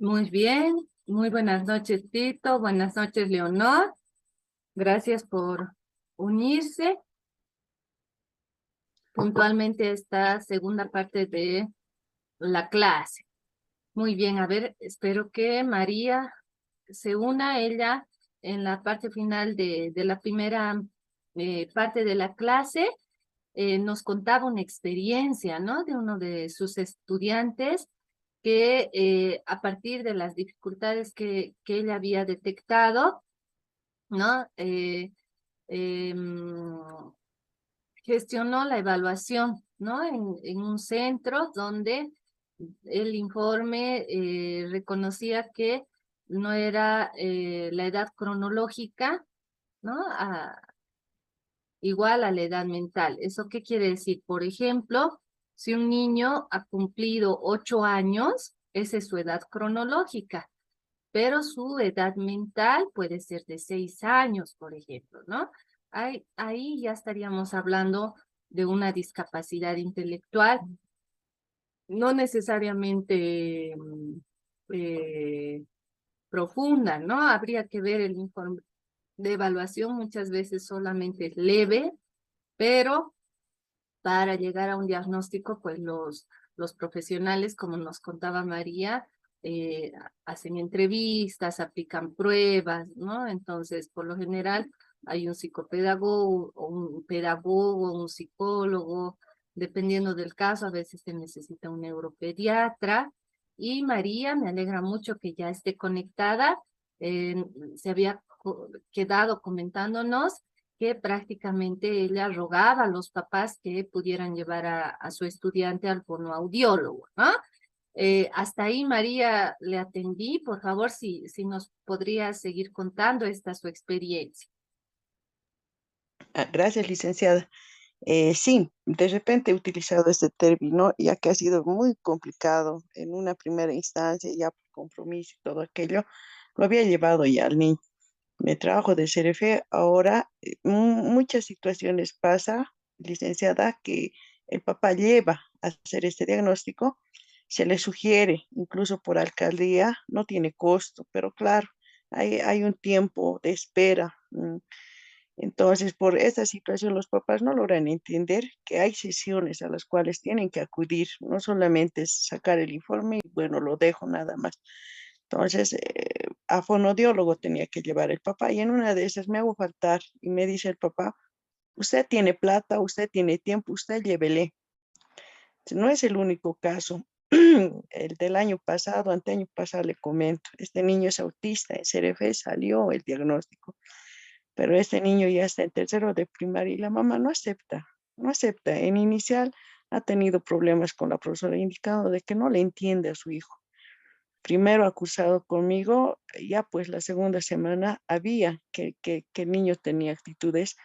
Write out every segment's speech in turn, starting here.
Muy bien, muy buenas noches, Tito. Buenas noches, Leonor. Gracias por unirse puntualmente a esta segunda parte de la clase. Muy bien, a ver, espero que María se una a ella en la parte final de la primera parte de la clase. Nos contaba una experiencia, ¿no? De uno de sus estudiantes que a partir de las dificultades que ella había detectado, ¿no? Em, gestionó la evaluación, ¿no? En un centro donde el informe reconocía que no era la edad cronológica, ¿no? Igual a la edad mental. ¿Eso qué quiere decir? Por ejemplo, si un niño ha cumplido 8 años, esa es su edad cronológica, pero su edad mental puede ser de 6 años, por ejemplo, ¿no? Ahí ya estaríamos hablando de una discapacidad intelectual, no necesariamente eh, profunda, ¿no? Habría que ver el informe de evaluación, muchas veces solamente es leve, pero para llegar a un diagnóstico, pues los profesionales, como nos contaba María, hacen entrevistas, aplican pruebas, ¿no? Entonces, por lo general, hay un psicopedagogo o un pedagogo, un psicólogo, dependiendo del caso, a veces se necesita un neuropediatra. Y María, me alegra mucho que ya esté conectada, eh, se había quedado comentándonos que prácticamente ella rogaba a los papás que pudieran llevar a su estudiante al fonoaudiólogo, ¿no? Hasta ahí, María, le atendí. Por favor, si nos podría seguir contando esta su experiencia. Gracias, licenciada. Sí, de repente he utilizado este término, ya que ha sido muy complicado en una primera instancia, ya por compromiso y todo aquello, lo había llevado ya al niño. Me trabajo de CRF, ahora muchas situaciones pasa, licenciada, que el papá lleva a hacer este diagnóstico, se le sugiere, incluso por alcaldía, no tiene costo, pero claro, hay un tiempo de espera. Entonces, por esta situación, los papás no logran entender que hay sesiones a las cuales tienen que acudir, no solamente es sacar el informe y bueno, lo dejo nada más. Entonces, a fonodiólogo tenía que llevar el papá y en una de esas me hago faltar y me dice el papá, usted tiene plata, usted tiene tiempo, usted llévele. No es el único caso. El del año pasado, anteaño pasado le comento, este niño es autista, en CRF salió el diagnóstico, pero este niño ya está en tercero de primaria y la mamá no acepta, no acepta. En inicial ha tenido problemas con la profesora, indicando de que no le entiende a su hijo. Primero acusado conmigo, ya pues la segunda semana había que el niño tenía actitudes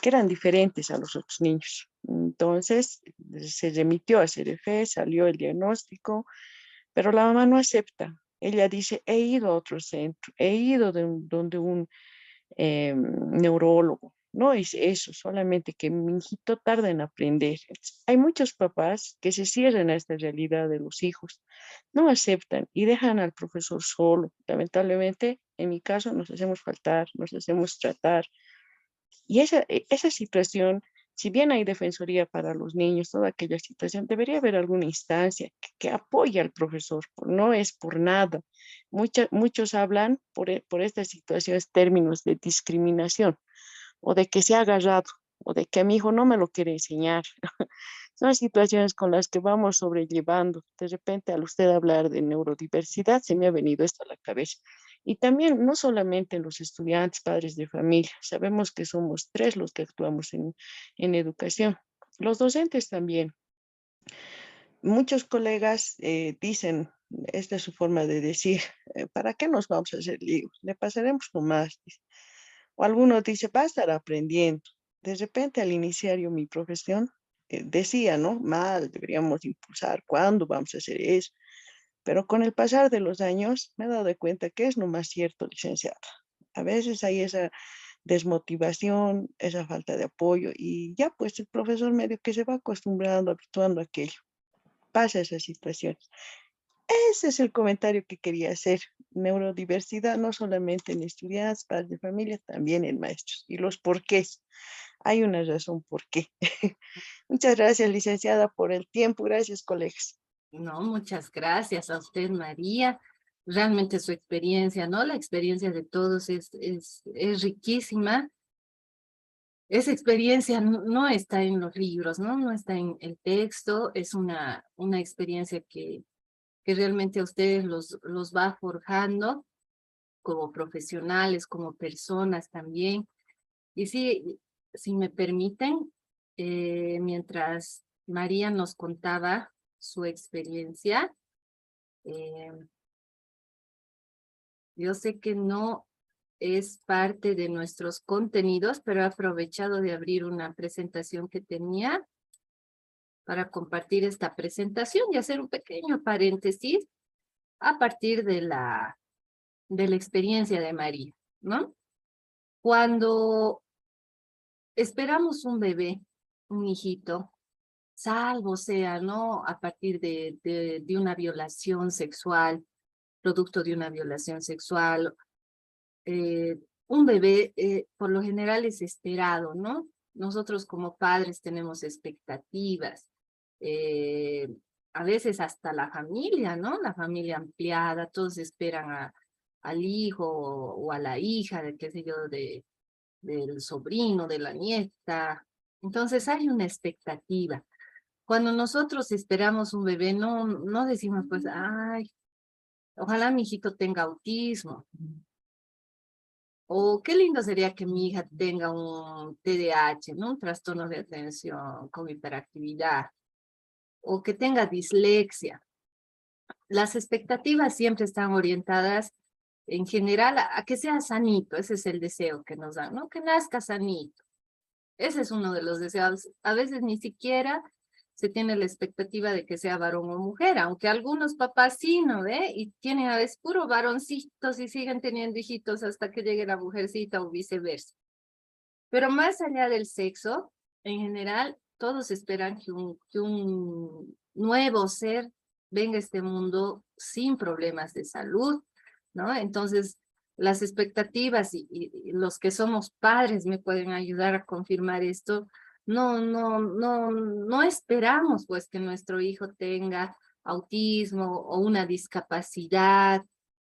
que eran diferentes a los otros niños. Entonces se remitió a CRF, salió el diagnóstico, pero la mamá no acepta. Ella dice, he ido a otro centro, he ido donde un neurólogo. No es eso, solamente que mi hijito tarda en aprender. Hay muchos papás que se cierran a esta realidad de los hijos, no aceptan y dejan al profesor solo. Lamentablemente, en mi caso, nos hacemos faltar, nos hacemos tratar. Y esa situación, si bien hay defensoría para los niños, toda aquella situación, debería haber alguna instancia que apoye al profesor, no es por nada. Muchos hablan por estas situaciones, términos de discriminación, o de que se ha agarrado, o de que a mi hijo no me lo quiere enseñar. Son situaciones con las que vamos sobrellevando. De repente, al usted hablar de neurodiversidad, se me ha venido esto a la cabeza. Y también, no solamente los estudiantes, padres de familia, sabemos que somos tres los que actuamos en educación. Los docentes también. Muchos colegas dicen, esta es su forma de decir, ¿para qué nos vamos a hacer líos? Le pasaremos nomás. Dice. O algunos dicen, va a estar aprendiendo. De repente, al iniciar yo mi profesión, decía, ¿no? Mal, deberíamos impulsar, ¿cuándo vamos a hacer eso? Pero con el pasar de los años me he dado de cuenta que es nomás cierto, licenciada. A veces hay esa desmotivación, esa falta de apoyo y ya pues el profesor medio que se va acostumbrando, habituando a aquello. Pasa esa situación. Ese es el comentario que quería hacer. Neurodiversidad no solamente en estudiantes, padres de familia, también en maestros. Y los porqués. Hay una razón por qué. Muchas gracias, licenciada, por el tiempo. Gracias, colegas. No, muchas gracias a usted, María. Realmente su experiencia, ¿no? La experiencia de todos es riquísima. Esa experiencia no está en los libros, ¿no? No está en el texto. Es una experiencia que realmente a ustedes los va forjando como profesionales, como personas también. Y sí, si me permiten, mientras María nos contaba su experiencia, eh, yo sé que no es parte de nuestros contenidos, pero he aprovechado de abrir una presentación que tenía para compartir esta presentación y hacer un pequeño paréntesis a partir de la experiencia de María, ¿no? Cuando esperamos un bebé, un hijito, salvo sea, ¿no? A partir de una violación sexual, producto de una violación sexual, un bebé por lo general es esperado, ¿no? Nosotros como padres tenemos expectativas, eh, a veces hasta la familia, ¿no? La familia ampliada, todos esperan al hijo o a la hija, de qué sé yo, del sobrino, de la nieta. Entonces hay una expectativa. Cuando nosotros esperamos un bebé, no decimos, pues, ay, ojalá mi hijito tenga autismo. O qué lindo sería que mi hija tenga un TDAH, ¿no? Un trastorno de atención con hiperactividad. O que tenga dislexia. Las expectativas siempre están orientadas en general a que sea sanito. Ese es el deseo que nos dan, ¿no? Que nazca sanito. Ese es uno de los deseos. A veces ni siquiera se tiene la expectativa de que sea varón o mujer, aunque algunos papás sí, ¿no ve? Y tienen a veces puro varoncitos y siguen teniendo hijitos hasta que llegue la mujercita o viceversa. Pero más allá del sexo, en general, todos esperan que un nuevo ser venga a este mundo sin problemas de salud, ¿no? Entonces, las expectativas y los que somos padres me pueden ayudar a confirmar esto. No esperamos pues que nuestro hijo tenga autismo o una discapacidad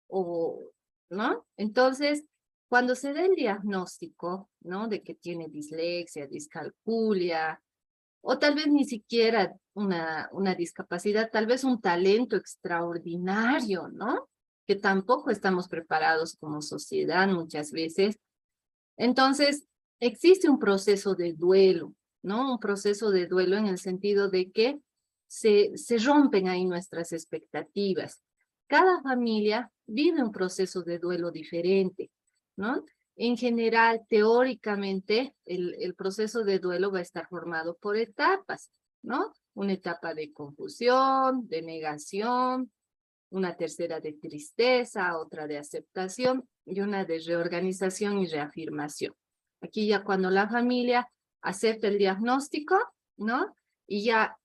o, ¿no? Entonces, cuando se da el diagnóstico, ¿no? De que tiene dislexia, discalculia, o tal vez ni siquiera una discapacidad, tal vez un talento extraordinario, ¿no? Que tampoco estamos preparados como sociedad muchas veces. Entonces, existe un proceso de duelo, ¿no? Un proceso de duelo en el sentido de que se rompen ahí nuestras expectativas. Cada familia vive un proceso de duelo diferente, ¿no? En general, teóricamente, el proceso de duelo va a estar formado por etapas, ¿no? Una etapa de confusión, de negación, una tercera de tristeza, otra de aceptación y una de reorganización y reafirmación. Aquí ya cuando la familia acepta el diagnóstico, ¿no? Y ya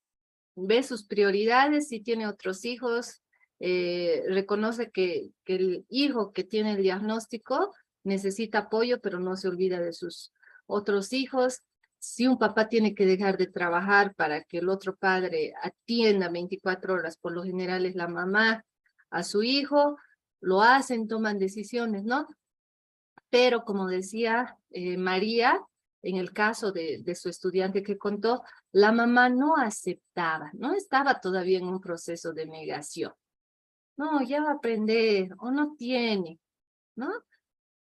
ve sus prioridades, si tiene otros hijos, reconoce que el hijo que tiene el diagnóstico necesita apoyo, pero no se olvida de sus otros hijos. Si un papá tiene que dejar de trabajar para que el otro padre atienda 24 horas, por lo general es la mamá a su hijo, lo hacen, toman decisiones, ¿no? Pero como decía María, en el caso de su estudiante que contó, la mamá no aceptaba, no estaba todavía en un proceso de negación. No, ya va a aprender o no tiene, ¿no?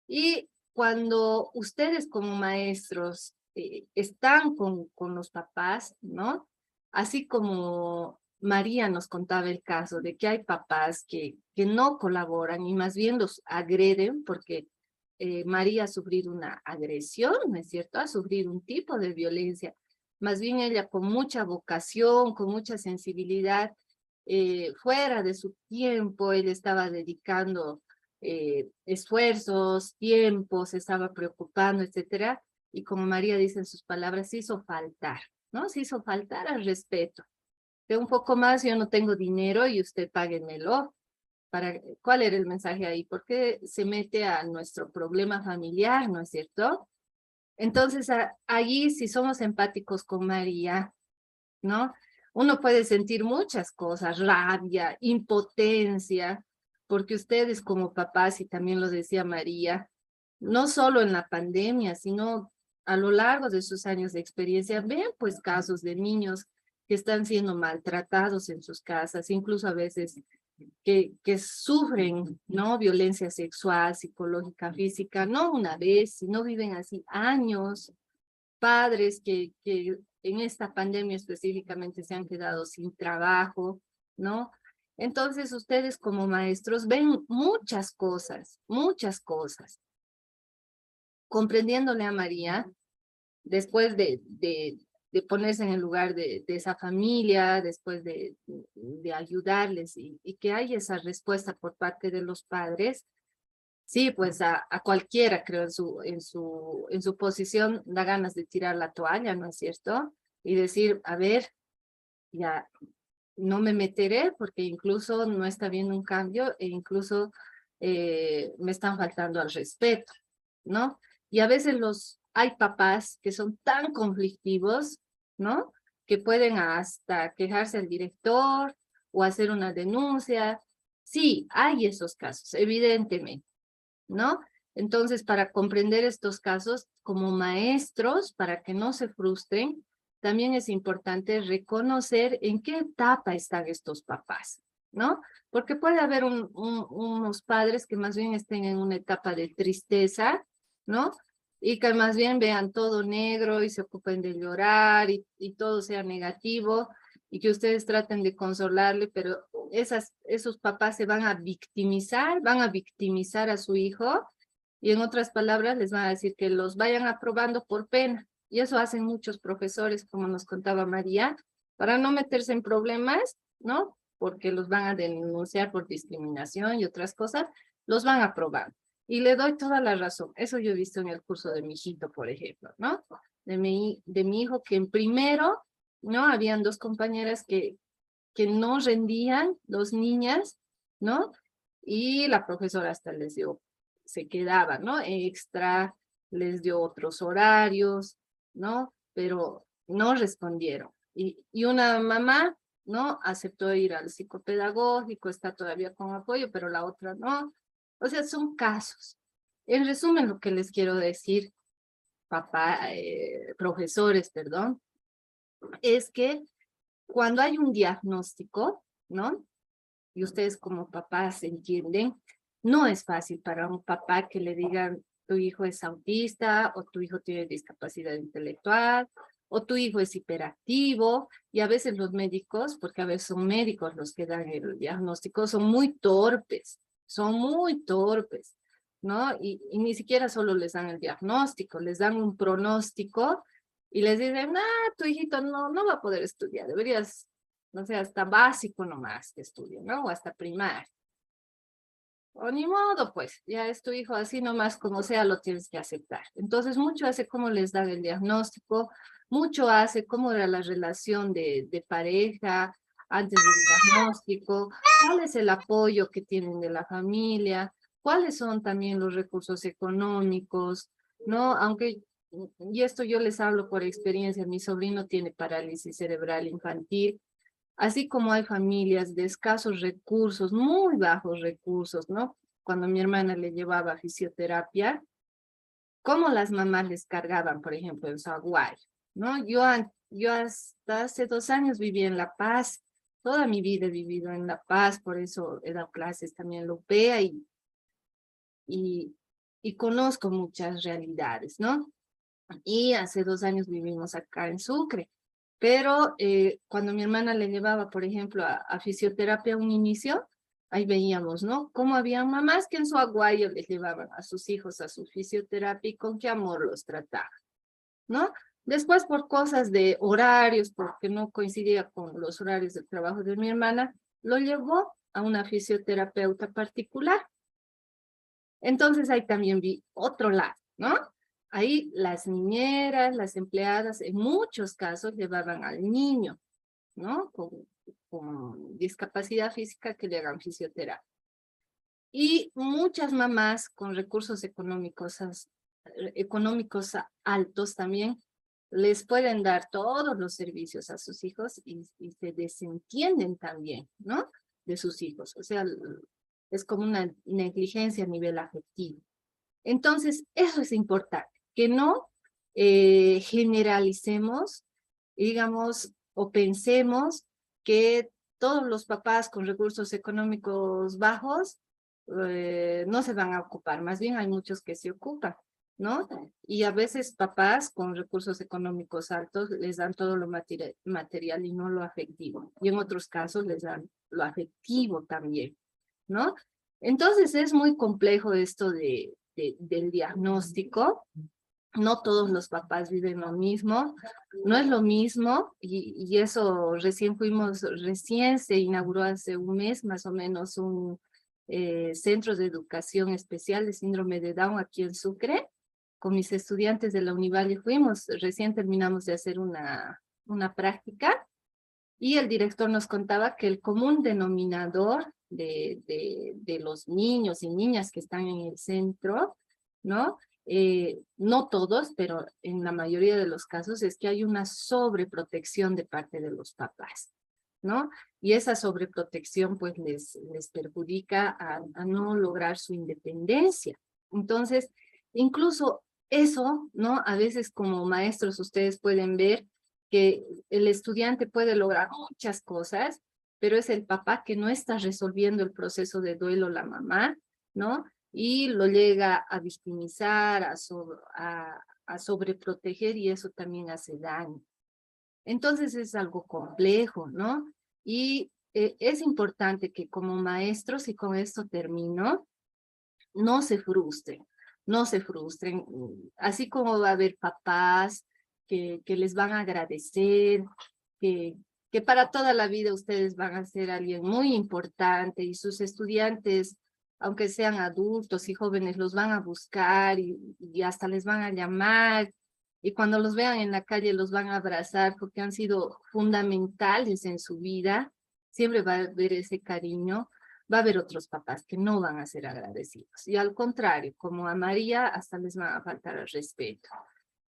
Y cuando ustedes como maestros están con los papás, ¿no? Así como María nos contaba el caso de que hay papás que no colaboran y más bien los agreden porque María ha sufrido una agresión, ¿no es cierto? Ha sufrido un tipo de violencia. Más bien ella con mucha vocación, con mucha sensibilidad, fuera de su tiempo, ella estaba dedicando esfuerzos, tiempos, se estaba preocupando, etcétera. Y como María dice en sus palabras, se hizo faltar, ¿no? Se hizo faltar al respeto. de un poco más, yo no tengo dinero y usted páguenmelo. ¿Cuál era el mensaje ahí? Porque se mete a nuestro problema familiar, ¿no es cierto? Entonces, allí si somos empáticos con María, ¿no? Uno puede sentir muchas cosas, rabia, impotencia, porque ustedes como papás, y también lo decía María, no solo en la pandemia, sino a lo largo de sus años de experiencia, ven pues casos de niños que están siendo maltratados en sus casas, incluso a veces que sufren, ¿no? Violencia sexual, psicológica, física, no una vez, sino viven así años, padres que en esta pandemia específicamente se han quedado sin trabajo, ¿no? Entonces ustedes como maestros ven muchas cosas. Comprendiéndole a María, después de ponerse en el lugar de esa familia, después de ayudarles y que haya esa respuesta por parte de los padres, sí, pues a cualquiera, creo, en su posición da ganas de tirar la toalla, ¿no es cierto? Y decir, a ver, ya no me meteré porque incluso no está habiendo un cambio e incluso me están faltando al respeto, ¿no? Y a veces hay papás que son tan conflictivos, ¿no? Que pueden hasta quejarse al director o hacer una denuncia. Sí, hay esos casos, evidentemente, ¿no? Entonces, para comprender estos casos como maestros, para que no se frustren, también es importante reconocer en qué etapa están estos papás, ¿no? Porque puede haber unos padres que más bien estén en una etapa de tristeza, ¿no? Y que más bien vean todo negro y se ocupen de llorar y todo sea negativo y que ustedes traten de consolarle, pero esos papás se van a victimizar a su hijo y en otras palabras les van a decir que los vayan aprobando por pena. Y eso hacen muchos profesores, como nos contaba María, para no meterse en problemas, ¿no? Porque los van a denunciar por discriminación y otras cosas, los van aprobando. Y le doy toda la razón. Eso yo he visto en el curso de mi hijito, por ejemplo, ¿no? De mi hijo que en primero, ¿no? Habían dos compañeras que no rendían, dos niñas, ¿no? Y la profesora hasta les dio, se quedaba, ¿no? Extra, les dio otros horarios, ¿no? Pero no respondieron. Y una mamá, ¿no? Aceptó ir al psicopedagógico, está todavía con apoyo, pero la otra no. O sea, son casos. En resumen, lo que les quiero decir, profesores, perdón, es que cuando hay un diagnóstico, ¿no? Y ustedes como papás entienden, no es fácil para un papá que le digan tu hijo es autista o tu hijo tiene discapacidad intelectual o tu hijo es hiperactivo y a veces los médicos, porque a veces son médicos los que dan el diagnóstico, son muy torpes, ¿no? Y ni siquiera solo les dan el diagnóstico, les dan un pronóstico y les dicen, tu hijito no va a poder estudiar, deberías, no sé, hasta básico nomás que estudie, ¿no? O hasta primaria. O ni modo, pues, ya es tu hijo así nomás, como sea, lo tienes que aceptar. Entonces, mucho hace cómo les dan el diagnóstico, mucho hace cómo era la relación de pareja antes del diagnóstico, cuál es el apoyo que tienen de la familia, cuáles son también los recursos económicos, ¿no? Aunque, y esto yo les hablo por experiencia, mi sobrino tiene parálisis cerebral infantil, así como hay familias de escasos recursos, muy bajos recursos, ¿no? Cuando mi hermana le llevaba fisioterapia, cómo las mamás les cargaban, por ejemplo, en su aguayo, ¿no? Yo hasta hace 2 años viví en La Paz, toda mi vida he vivido en La Paz, por eso he dado clases también en la UPEA y, y conozco muchas realidades, ¿no? Y hace 2 años vivimos acá en Sucre. Pero cuando mi hermana le llevaba, por ejemplo, a fisioterapia a un inicio, ahí veíamos, ¿no? Cómo había mamás que en su aguayo les llevaban a sus hijos a su fisioterapia y con qué amor los trataban, ¿no? Después por cosas de horarios, porque no coincidía con los horarios de trabajo de mi hermana, lo llevó a una fisioterapeuta particular. Entonces ahí también vi otro lado, ¿no? Ahí las niñeras, las empleadas, en muchos casos llevaban al niño, ¿no? con discapacidad física que le hagan fisioterapia. Y muchas mamás con recursos económicos altos también les pueden dar todos los servicios a sus hijos y se desentienden también, ¿no? De sus hijos. O sea, es como una negligencia a nivel afectivo. Entonces, eso es importante, que no generalicemos, digamos, o pensemos que todos los papás con recursos económicos bajos no se van a ocupar, más bien hay muchos que se ocupan, ¿no? Y a veces papás con recursos económicos altos les dan todo lo material y no lo afectivo, y en otros casos les dan lo afectivo también, ¿no? Entonces es muy complejo esto del diagnóstico. No todos los papás viven lo mismo, no es lo mismo, y eso recién se inauguró hace un mes más o menos un centro de educación especial de síndrome de Down aquí en Sucre. Con mis estudiantes de la Univalle recién terminamos de hacer una práctica, y el director nos contaba que el común denominador de los niños y niñas que están en el centro, ¿no? No todos, pero en la mayoría de los casos es que hay una sobreprotección de parte de los papás, ¿no? Y esa sobreprotección pues les perjudica a no lograr su independencia. Entonces, incluso eso, ¿no? A veces como maestros ustedes pueden ver que el estudiante puede lograr muchas cosas, pero es el papá que no está resolviendo el proceso de duelo, la mamá, ¿no? Y lo llega a victimizar, a sobreproteger, y eso también hace daño. Entonces es algo complejo, ¿no? Y es importante que como maestros, y con esto termino, no se frustren, no se frustren. Así como va a haber papás que les van a agradecer, que, que para toda la vida ustedes van a ser alguien muy importante, y sus estudiantes, aunque sean adultos y jóvenes, los van a buscar y hasta les van a llamar, y cuando los vean en la calle los van a abrazar porque han sido fundamentales en su vida. Siempre va a haber ese cariño. Va a haber otros papás que no van a ser agradecidos. Y al contrario, como a María, hasta les va a faltar el respeto.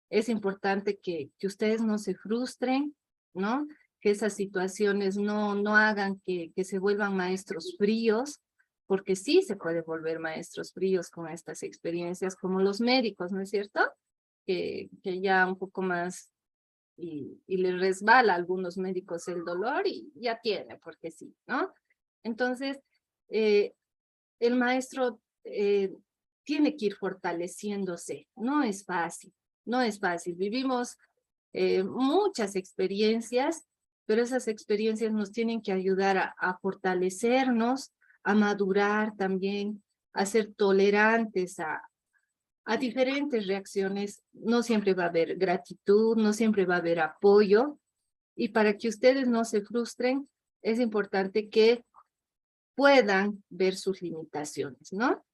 Es importante que ustedes no se frustren, ¿no? Que esas situaciones no hagan que se vuelvan maestros fríos, porque sí se puede volver maestros fríos con estas experiencias, como los médicos, ¿no es cierto? Que ya un poco más y les resbala a algunos médicos el dolor y ya tiene, porque sí, ¿no? Entonces, eh, el maestro tiene que ir fortaleciéndose. No es fácil, no es fácil. Vivimos muchas experiencias, pero esas experiencias nos tienen que ayudar a fortalecernos, a madurar también, a ser tolerantes a diferentes reacciones. No siempre va a haber gratitud, no siempre va a haber apoyo, y para que ustedes no se frustren, es importante que puedan ver sus limitaciones, ¿no?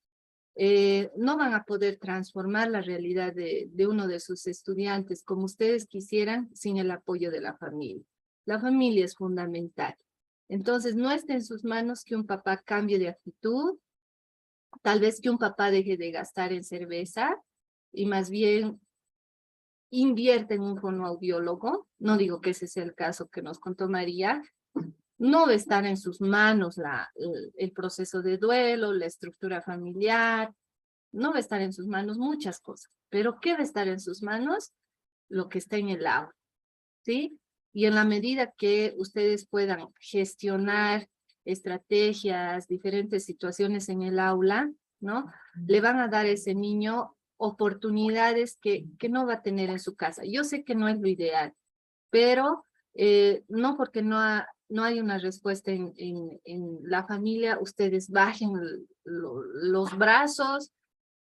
No van a poder transformar la realidad de uno de sus estudiantes como ustedes quisieran sin el apoyo de la familia. La familia es fundamental. Entonces, no está en sus manos que un papá cambie de actitud, tal vez que un papá deje de gastar en cerveza y más bien invierte en un fonoaudiólogo. No digo que ese sea el caso que nos contó María. No va a estar en sus manos el proceso de duelo, la estructura familiar. No va a estar en sus manos muchas cosas. Pero ¿qué va a estar en sus manos? Lo que está en el aula, ¿sí? Y en la medida que ustedes puedan gestionar estrategias, diferentes situaciones en el aula, ¿no? Le van a dar a ese niño oportunidades que no va a tener en su casa. Yo sé que no es lo ideal, pero no porque no hay una respuesta en la familia, ustedes bajen los brazos,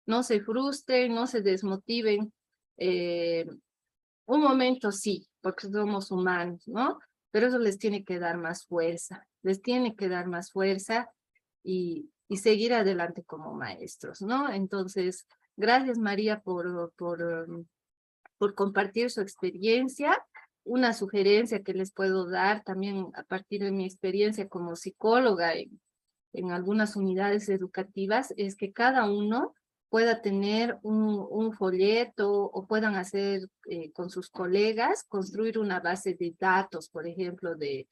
no se frustren, no se desmotiven. eh, un momento sí, porque somos humanos, ¿no? Pero eso les tiene que dar más fuerza, les tiene que dar más fuerza y seguir adelante como maestros, ¿no? Entonces, gracias María por compartir su experiencia. una sugerencia que les puedo dar también a partir de mi experiencia como psicóloga en algunas unidades educativas es que cada uno pueda tener un folleto o puedan hacer con sus colegas, construir una base de datos, por ejemplo, de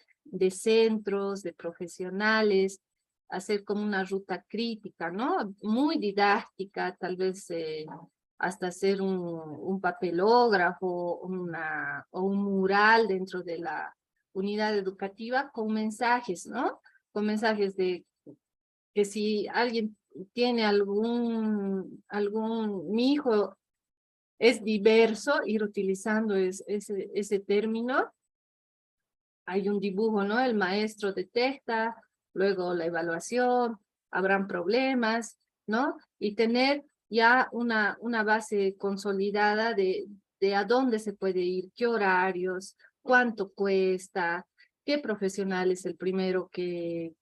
centros, de profesionales, hacer como una ruta crítica, ¿no? Muy didáctica, tal vez hasta hacer un papelógrafo o un mural dentro de la unidad educativa con mensajes, ¿no? Con mensajes de que si alguien tiene mi hijo es diverso, ir utilizando ese término. Hay un dibujo, ¿no? El maestro detecta, luego la evaluación, habrán problemas, ¿no? Y tener ya una base consolidada de a dónde se puede ir, qué horarios, cuánto cuesta, qué profesional es el primero que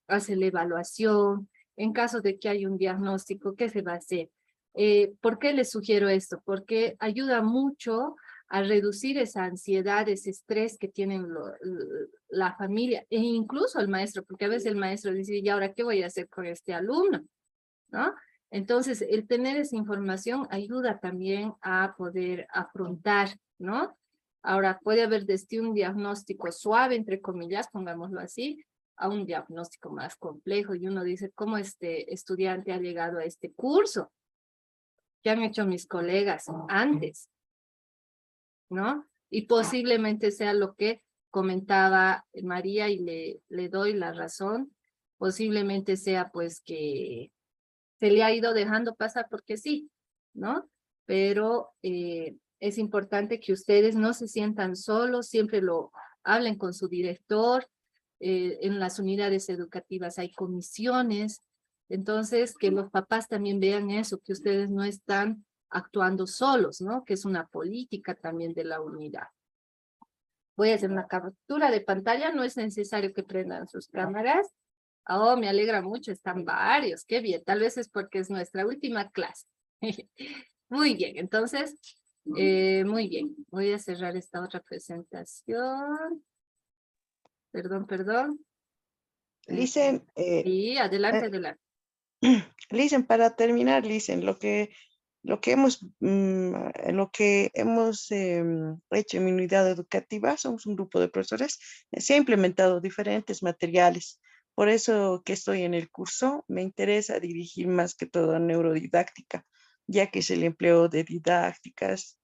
hace la evaluación, en caso de que haya un diagnóstico, ¿qué se va a hacer? ¿Por qué les sugiero esto? Porque ayuda mucho a reducir esa ansiedad, ese estrés que tienen la familia e incluso el maestro, porque a veces el maestro dice, ¿y ahora qué voy a hacer con este alumno? ¿No? Entonces, el tener esa información ayuda también a poder afrontar, ¿no? Ahora, puede haber desde un diagnóstico suave, entre comillas, pongámoslo así, a un diagnóstico más complejo y uno dice, ¿cómo este estudiante ha llegado a este curso? ¿Qué han hecho mis colegas antes? ¿No? Y posiblemente sea lo que comentaba María y le doy la razón, posiblemente sea pues que se le ha ido dejando pasar porque sí, ¿no? Pero es importante que ustedes no se sientan solos, siempre lo hablen con su director, en las unidades educativas hay comisiones, entonces que los papás también vean eso, que ustedes no están actuando solos, ¿no? Que es una política también de la unidad. Voy a hacer una captura de pantalla, no es necesario que prendan sus cámaras. Oh, me alegra mucho, están varios, qué bien, tal vez es porque es nuestra última clase. Muy bien, entonces, muy bien, voy a cerrar esta otra presentación. Perdón, perdón. Eh, Licen, sí, adelante, eh, adelante. Licen, para terminar, Licen, lo que hemos hecho en mi unidad educativa, somos un grupo de profesores, se ha implementado diferentes materiales. Por eso que estoy en el curso, me interesa dirigir más que todo a neurodidáctica, ya que es el empleo de didácticas,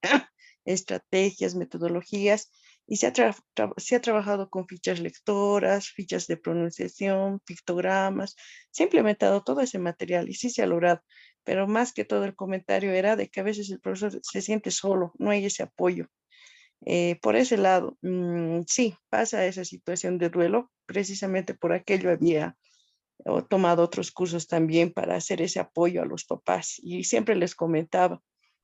estrategias, metodologías, y se ha trabajado con fichas lectoras, fichas de pronunciación, pictogramas, se ha implementado todo ese material y sí se ha logrado, pero más que todo el comentario era de que a veces el profesor se siente solo, no hay ese apoyo. Por ese lado, sí, pasa esa situación de duelo, precisamente por aquello había tomado otros cursos también para hacer ese apoyo a los papás y siempre les comentaba,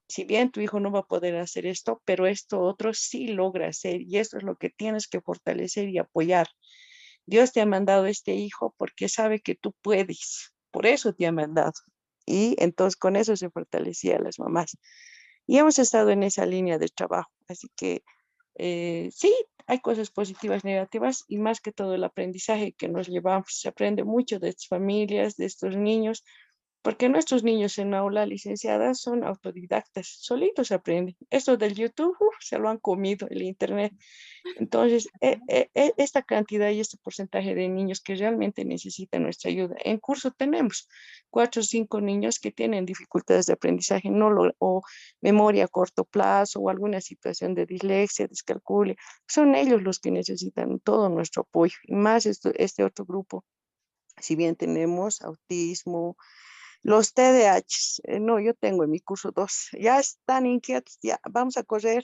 si bien tu hijo no va a poder hacer esto, pero esto otro sí logra hacer y esto es lo que tienes que fortalecer y apoyar. Dios te ha mandado este hijo porque sabe que tú puedes, por eso te ha mandado. Y entonces con eso se fortalecía a las mamás. Y hemos estado en esa línea de trabajo. Así que sí, hay cosas positivas, negativas y más que todo el aprendizaje que nos llevamos. Se aprende mucho de estas familias, de estos niños, porque nuestros niños en aula licenciada son autodidactas, solitos aprenden. Esto del YouTube, se lo han comido, el internet. Entonces, esta cantidad y este porcentaje de niños que realmente necesitan nuestra ayuda. En curso tenemos 4 o 5 niños que tienen dificultades de aprendizaje o memoria a corto plazo o alguna situación de dislexia, descalculia. Son ellos los que necesitan todo nuestro apoyo. Y más este otro grupo, si bien tenemos autismo, los TDAH, no, yo tengo en mi curso 2, ya están inquietos, ya, vamos a correr,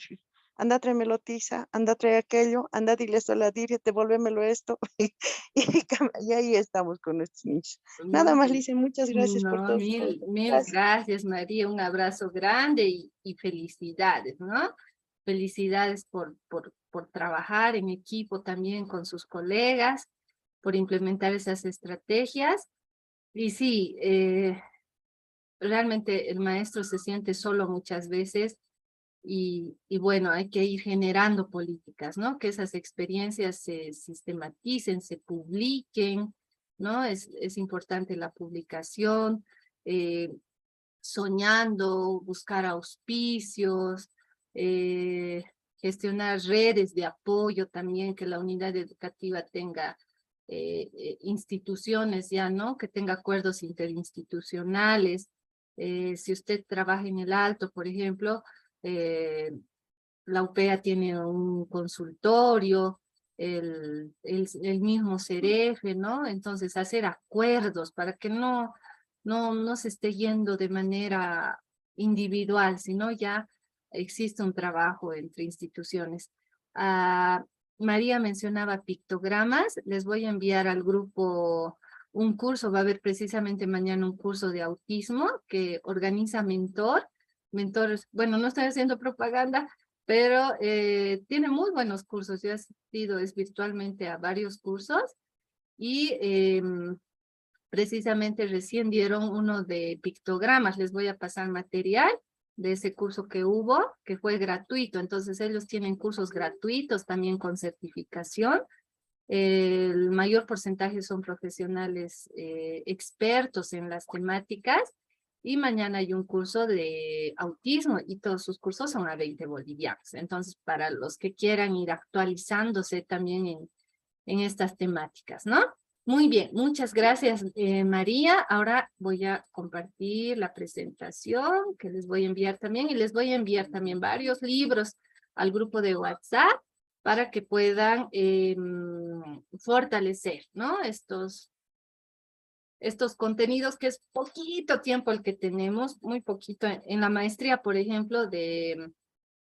anda, tráemelo tiza, anda, trae aquello, anda, dile esto a la Diri, devuélvemelo esto, y ahí estamos con nuestros niños. Nada más, Mm, Lice, muchas gracias por no, todo su mil gracias. gracias, María. Un abrazo grande y felicidades, ¿no? Felicidades por trabajar en equipo también con sus colegas, por implementar esas estrategias. Y sí, realmente el maestro se siente solo muchas veces y bueno, hay que ir generando políticas, ¿no? Que esas experiencias se sistematicen, se publiquen, ¿no? Es importante la publicación, eh, soñando, buscar auspicios, eh, gestionar redes de apoyo también, que la unidad educativa tenga instituciones ya, ¿no? Que tenga acuerdos interinstitucionales. Si usted trabaja en el Alto, por ejemplo, eh, la UPEA tiene un consultorio, el mismo CEREFE, ¿no? Entonces, hacer acuerdos para que no se esté yendo de manera individual, sino ya existe un trabajo entre instituciones. Ah, María mencionaba pictogramas, les voy a enviar al grupo un curso, va a haber precisamente mañana un curso de autismo que organiza Mentor. Mentores, bueno, no estoy haciendo propaganda, pero tiene muy buenos cursos. Yo he asistido virtualmente a varios cursos y precisamente recién dieron uno de pictogramas. Les voy a pasar material de ese curso que hubo, que fue gratuito. Entonces ellos tienen cursos gratuitos también con certificación. El mayor porcentaje son profesionales expertos en las temáticas y mañana hay un curso de autismo y todos sus cursos son a 20 bolivianos. Entonces, para los que quieran ir actualizándose también en estas temáticas, ¿no? Muy bien, muchas gracias, María. Ahora voy a compartir la presentación que les voy a enviar también y les voy a enviar también varios libros al grupo de WhatsApp para que puedan fortalecer, ¿no? Estos contenidos que es poquito tiempo el que tenemos, muy poquito. En la maestría, por ejemplo, de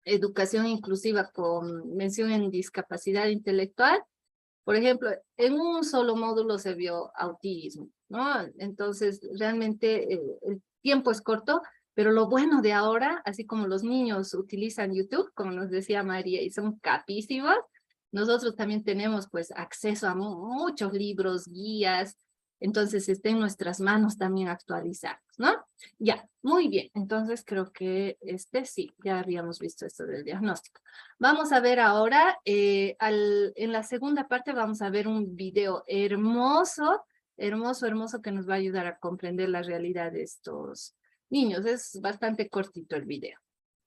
educación inclusiva con mención en discapacidad intelectual, por ejemplo, en un solo módulo se vio autismo, ¿no? Entonces, realmente el tiempo es corto, pero lo bueno de ahora, así como los niños utilizan YouTube, como nos decía María, y son capísimos, nosotros también tenemos pues acceso a muchos libros, guías, entonces está en nuestras manos también actualizarlos, ¿no? Ya, muy bien, entonces creo que sí, ya habíamos visto esto del diagnóstico. Vamos a ver ahora, en la segunda parte vamos a ver un video hermoso, hermoso, hermoso que nos va a ayudar a comprender la realidad de estos niños. Es bastante cortito el video.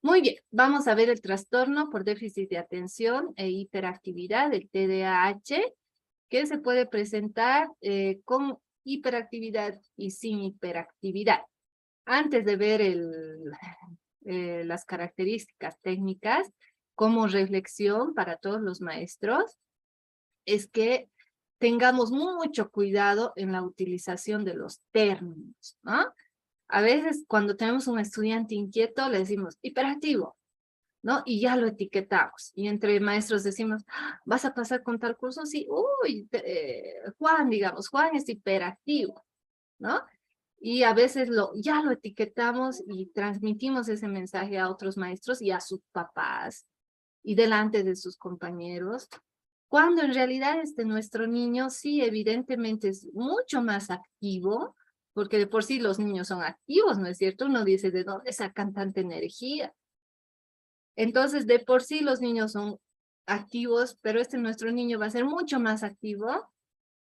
Muy bien, vamos a ver el trastorno por déficit de atención e hiperactividad, el TDAH, que se puede presentar con hiperactividad y sin hiperactividad. Antes de ver las características técnicas, como reflexión para todos los maestros, es que tengamos mucho cuidado en la utilización de los términos, ¿no? A veces cuando tenemos un estudiante inquieto le decimos hiperactivo, ¿no? Y ya lo etiquetamos. Y entre maestros decimos, "Ah, ¿vas a pasar con tal curso? Sí, uy, Juan, digamos, Juan es hiperactivo, ¿no? Y a veces ya lo etiquetamos y transmitimos ese mensaje a otros maestros y a sus papás y delante de sus compañeros, cuando en realidad nuestro niño sí evidentemente es mucho más activo, porque de por sí los niños son activos, ¿no es cierto? Uno dice, ¿de dónde sacan tanta energía? Entonces, de por sí los niños son activos, pero nuestro niño va a ser mucho más activo,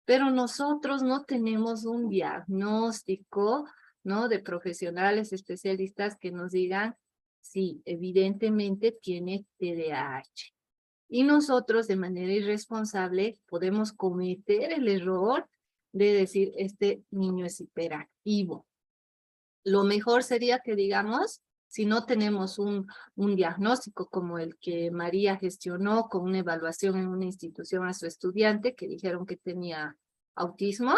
pero nosotros no tenemos un diagnóstico, ¿no? De profesionales especialistas que nos digan, sí, evidentemente tiene TDAH. Y nosotros de manera irresponsable podemos cometer el error de decir, este niño es hiperactivo. Lo mejor sería que digamos, si no tenemos un diagnóstico como el que María gestionó con una evaluación en una institución a su estudiante que dijeron que tenía autismo,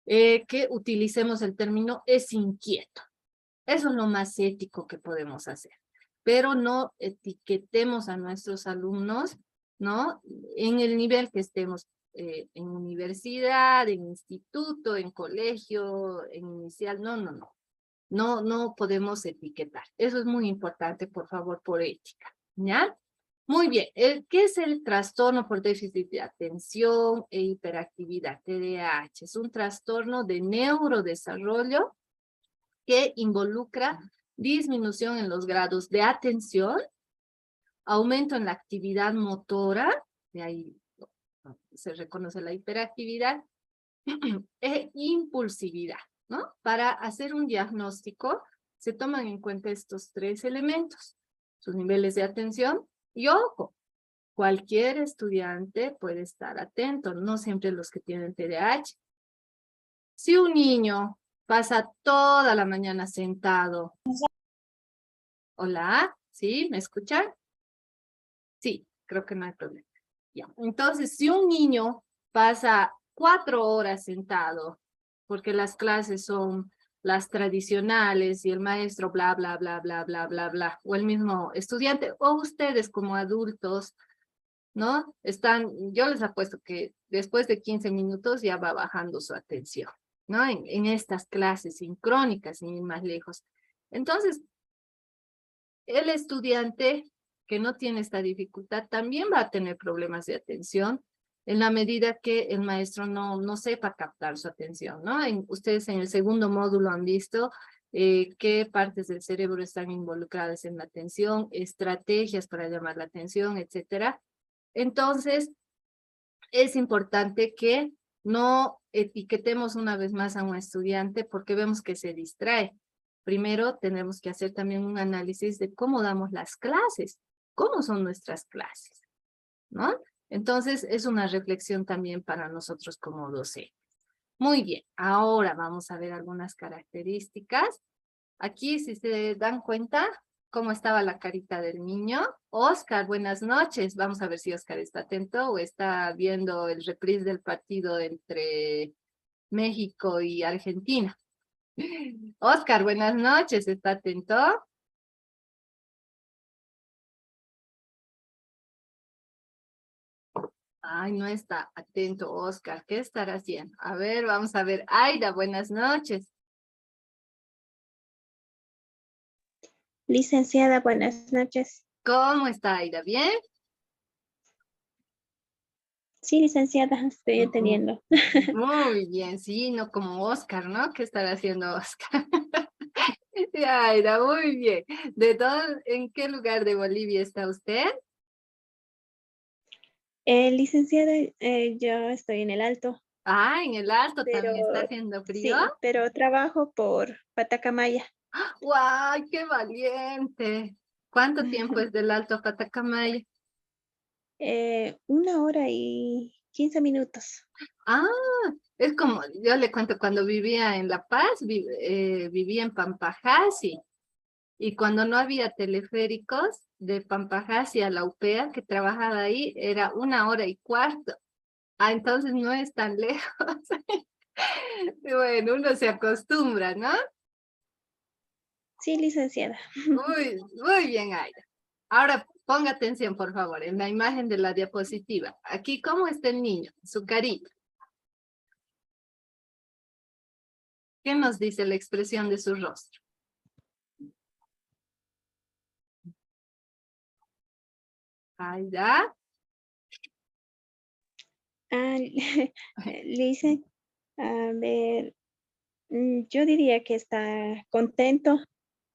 que utilicemos el término es inquieto. Eso es lo más ético que podemos hacer. Pero no etiquetemos a nuestros alumnos, ¿no? En el nivel que estemos, en universidad, en instituto, en colegio, en inicial, no. No podemos etiquetar. Eso es muy importante, por favor, por ética, ¿ya? Muy bien, ¿qué es el trastorno por déficit de atención e hiperactividad, TDAH? Es un trastorno de neurodesarrollo que involucra disminución en los grados de atención, aumento en la actividad motora, de ahí se reconoce la hiperactividad, e impulsividad, ¿no? Para hacer un diagnóstico se toman en cuenta estos tres elementos, sus niveles de atención y ojo, cualquier estudiante puede estar atento, no siempre los que tienen TDAH. Si un niño pasa toda la mañana sentado, hola, ¿sí? ¿Me escuchan? Sí, creo que no hay problema. Ya. Entonces, si un niño pasa 4 horas sentado, porque las clases son las tradicionales y el maestro bla, bla, bla, bla, bla, bla, bla, o el mismo estudiante, o ustedes como adultos, ¿no? Yo les apuesto que después de 15 minutos ya va bajando su atención, ¿no? En estas clases sincrónicas, sin ir más lejos. Entonces, el estudiante que no tiene esta dificultad también va a tener problemas de atención en la medida que el maestro no sepa captar su atención, ¿no? Ustedes en el segundo módulo han visto qué partes del cerebro están involucradas en la atención, estrategias para llamar la atención, etcétera. Entonces, es importante que no etiquetemos una vez más a un estudiante porque vemos que se distrae. Primero tenemos que hacer también un análisis de cómo damos las clases, cómo son nuestras clases, ¿no? Entonces, es una reflexión también para nosotros como docentes. Muy bien, ahora vamos a ver algunas características. Aquí, si se dan cuenta, cómo estaba la carita del niño. Oscar, buenas noches. Vamos a ver si Oscar está atento o está viendo el reprise del partido entre México y Argentina. Oscar, buenas noches. ¿Está atento? Ay, no está atento, Oscar. ¿Qué estará haciendo? A ver, vamos a ver. Aida, buenas noches. Licenciada, buenas noches. ¿Cómo está Aida? ¿Bien? Sí, licenciada, estoy atendiendo. Muy bien, sí, no como Oscar, ¿no? ¿Qué estará haciendo Oscar? Ya, Aida, muy bien. ¿En qué lugar de Bolivia está usted? Licenciada, yo estoy en el Alto, Ah, en el Alto pero también está haciendo frío. sí, pero trabajo por Patacamaya. ¡Guay, qué valiente! ¿Cuánto tiempo es del Alto a Patacamaya? 1 hora y 15 minutos. Ah, es como, yo le cuento, cuando vivía en La Paz, vivía en Pampajasi, y cuando no había teleféricos de Pampajasi a la UPEA, que trabajaba ahí, era 1 hora y cuarto. Ah, entonces no es tan lejos. Bueno, uno se acostumbra, ¿no? Sí, licenciada. Muy bien, Aida. Ahora ponga atención, por favor, en la imagen de la diapositiva. Aquí, ¿cómo está el niño? Su carita. ¿Qué nos dice la expresión de su rostro? Aida. Ah, Lice, a ver, yo diría que está contento,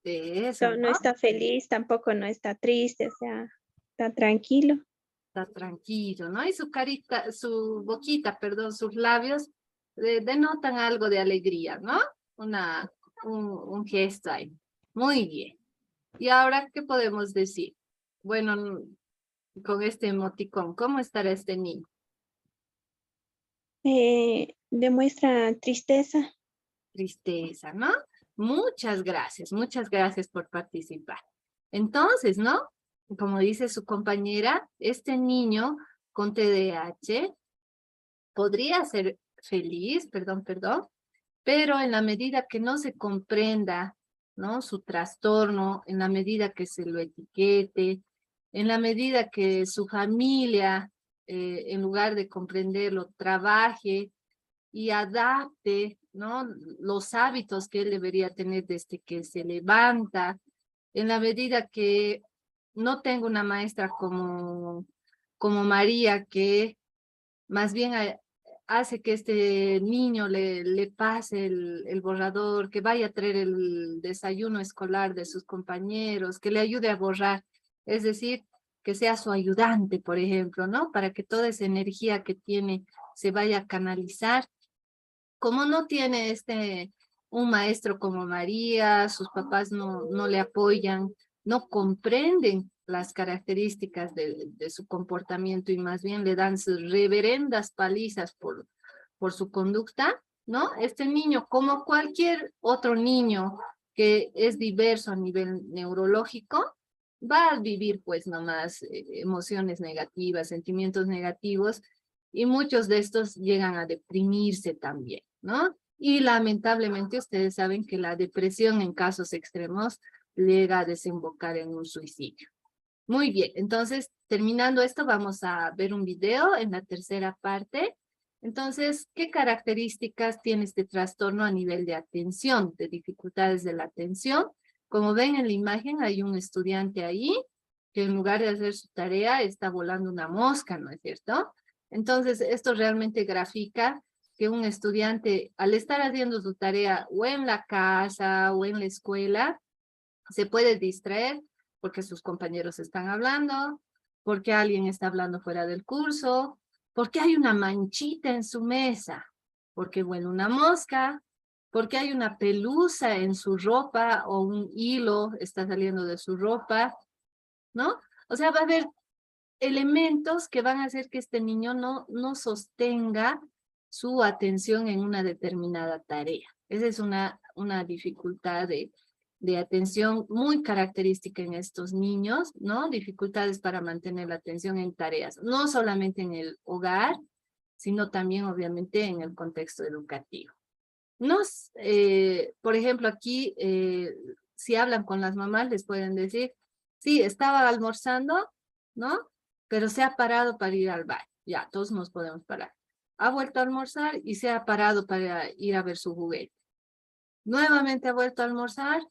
De eso, no ¿no? está feliz, tampoco no está triste, o sea, está tranquilo. Está tranquilo, ¿no? Y su carita, su boquita, perdón, sus labios denotan algo de alegría, ¿no? Un gesto ahí. Muy bien. Y ahora, ¿qué podemos decir? Bueno, con este emoticón, ¿cómo estará este niño? Demuestra tristeza. Tristeza, ¿no? Muchas gracias por participar. Entonces, ¿no? Como dice su compañera, este niño con TDAH podría ser feliz, perdón, pero en la medida que no se comprenda, ¿no? Su trastorno, en la medida que se lo etiquete, en la medida que su familia, en lugar de comprenderlo, trabaje y adapte, ¿no? Los hábitos que él debería tener desde que se levanta, en la medida que no tengo una maestra como María, que más bien hace que este niño le pase el borrador, que vaya a traer el desayuno escolar de sus compañeros, que le ayude a borrar, es decir, que sea su ayudante, por ejemplo, ¿no? Para que toda esa energía que tiene se vaya a canalizar. Como no tiene un maestro como María, sus papás no le apoyan, no comprenden las características de su comportamiento y más bien le dan sus reverendas palizas por su conducta, ¿no? Este niño, como cualquier otro niño que es diverso a nivel neurológico, va a vivir pues nomás emociones negativas, sentimientos negativos, y muchos de estos llegan a deprimirse también, ¿no? Y lamentablemente ustedes saben que la depresión en casos extremos llega a desembocar en un suicidio. Muy bien, entonces terminando esto vamos a ver un video en la tercera parte. Entonces, ¿qué características tiene este trastorno a nivel de atención, de dificultades de la atención? Como ven en la imagen hay un estudiante ahí que en lugar de hacer su tarea está volando una mosca, ¿no es cierto? Entonces, esto realmente grafica que un estudiante al estar haciendo su tarea o en la casa o en la escuela, se puede distraer porque sus compañeros están hablando, porque alguien está hablando fuera del curso, porque hay una manchita en su mesa, porque huele una mosca, porque hay una pelusa en su ropa o un hilo está saliendo de su ropa, ¿no? O sea, va a haber elementos que van a hacer que este niño no sostenga su atención en una determinada tarea. Esa es una dificultad de atención muy característica en estos niños, ¿no? Dificultades para mantener la atención en tareas, no solamente en el hogar, sino también obviamente en el contexto educativo. Por ejemplo, aquí, si hablan con las mamás, les pueden decir, sí, estaba almorzando, ¿no? Pero se ha parado para ir al baño. Ya, todos nos podemos parar. Ha vuelto a almorzar y se ha parado para ir a ver su juguete. Nuevamente ha vuelto a almorzar,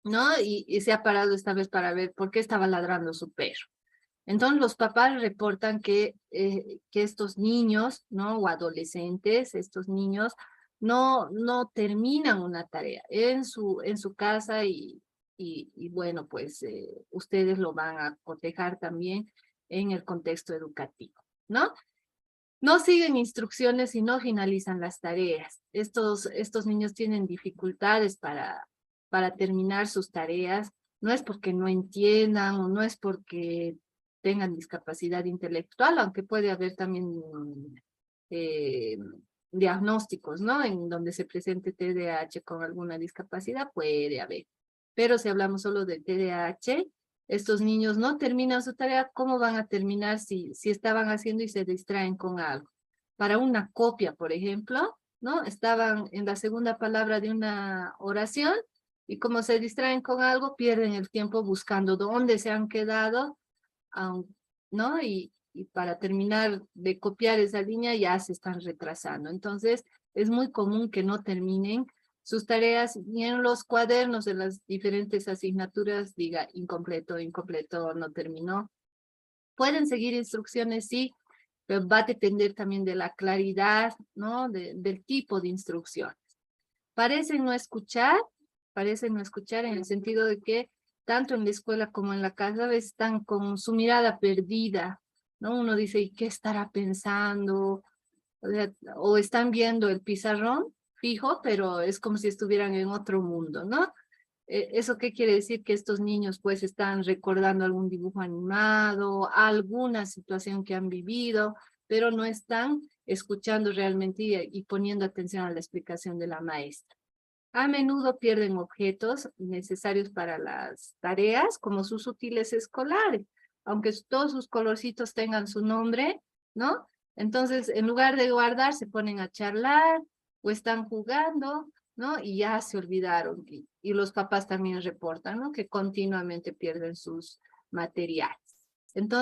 ¿no? Y se ha parado esta vez para ver por qué estaba ladrando su perro. Entonces los papás reportan que estos niños, ¿no? O adolescentes, estos niños, no terminan una tarea en su casa y bueno, pues ustedes lo van a cotejar también en el contexto educativo, ¿no? No siguen instrucciones y no finalizan las tareas. Estos niños tienen dificultades para terminar sus tareas. No es porque no entiendan o no es porque tengan discapacidad intelectual, aunque puede haber también eh, diagnósticos, ¿no? En donde se presente TDAH con alguna discapacidad, puede haber. Pero si hablamos solo de TDAH, estos niños no terminan su tarea, ¿cómo van a terminar si estaban haciendo y se distraen con algo? Para una copia, por ejemplo, ¿no? Estaban en la segunda palabra de una oración y como se distraen con algo, pierden el tiempo buscando dónde se han quedado, ¿no? Y para terminar de copiar esa línea ya se están retrasando. Entonces, es muy común que no terminen sus tareas y en los cuadernos de las diferentes asignaturas diga incompleto, incompleto, no terminó. Pueden seguir instrucciones, sí, pero va a depender también de la claridad, ¿no? Del tipo de instrucciones. Parecen no escuchar en el sentido de que tanto en la escuela como en la casa a veces están con su mirada perdida, ¿no? Uno dice, ¿y qué estará pensando? O están viendo el pizarrón fijo, pero es como si estuvieran en otro mundo, ¿no? ¿Eso qué quiere decir? Que estos niños pues están recordando algún dibujo animado, alguna situación que han vivido, pero no están escuchando realmente y poniendo atención a la explicación de la maestra. A menudo pierden objetos necesarios para las tareas, como sus útiles escolares, aunque todos sus colorcitos tengan su nombre, ¿no? Entonces, en lugar de guardar, se ponen a charlar o están jugando, ¿no? Y ya se olvidaron. Y los papás también reportan, ¿no? Que continuamente pierden sus materiales. Entonces,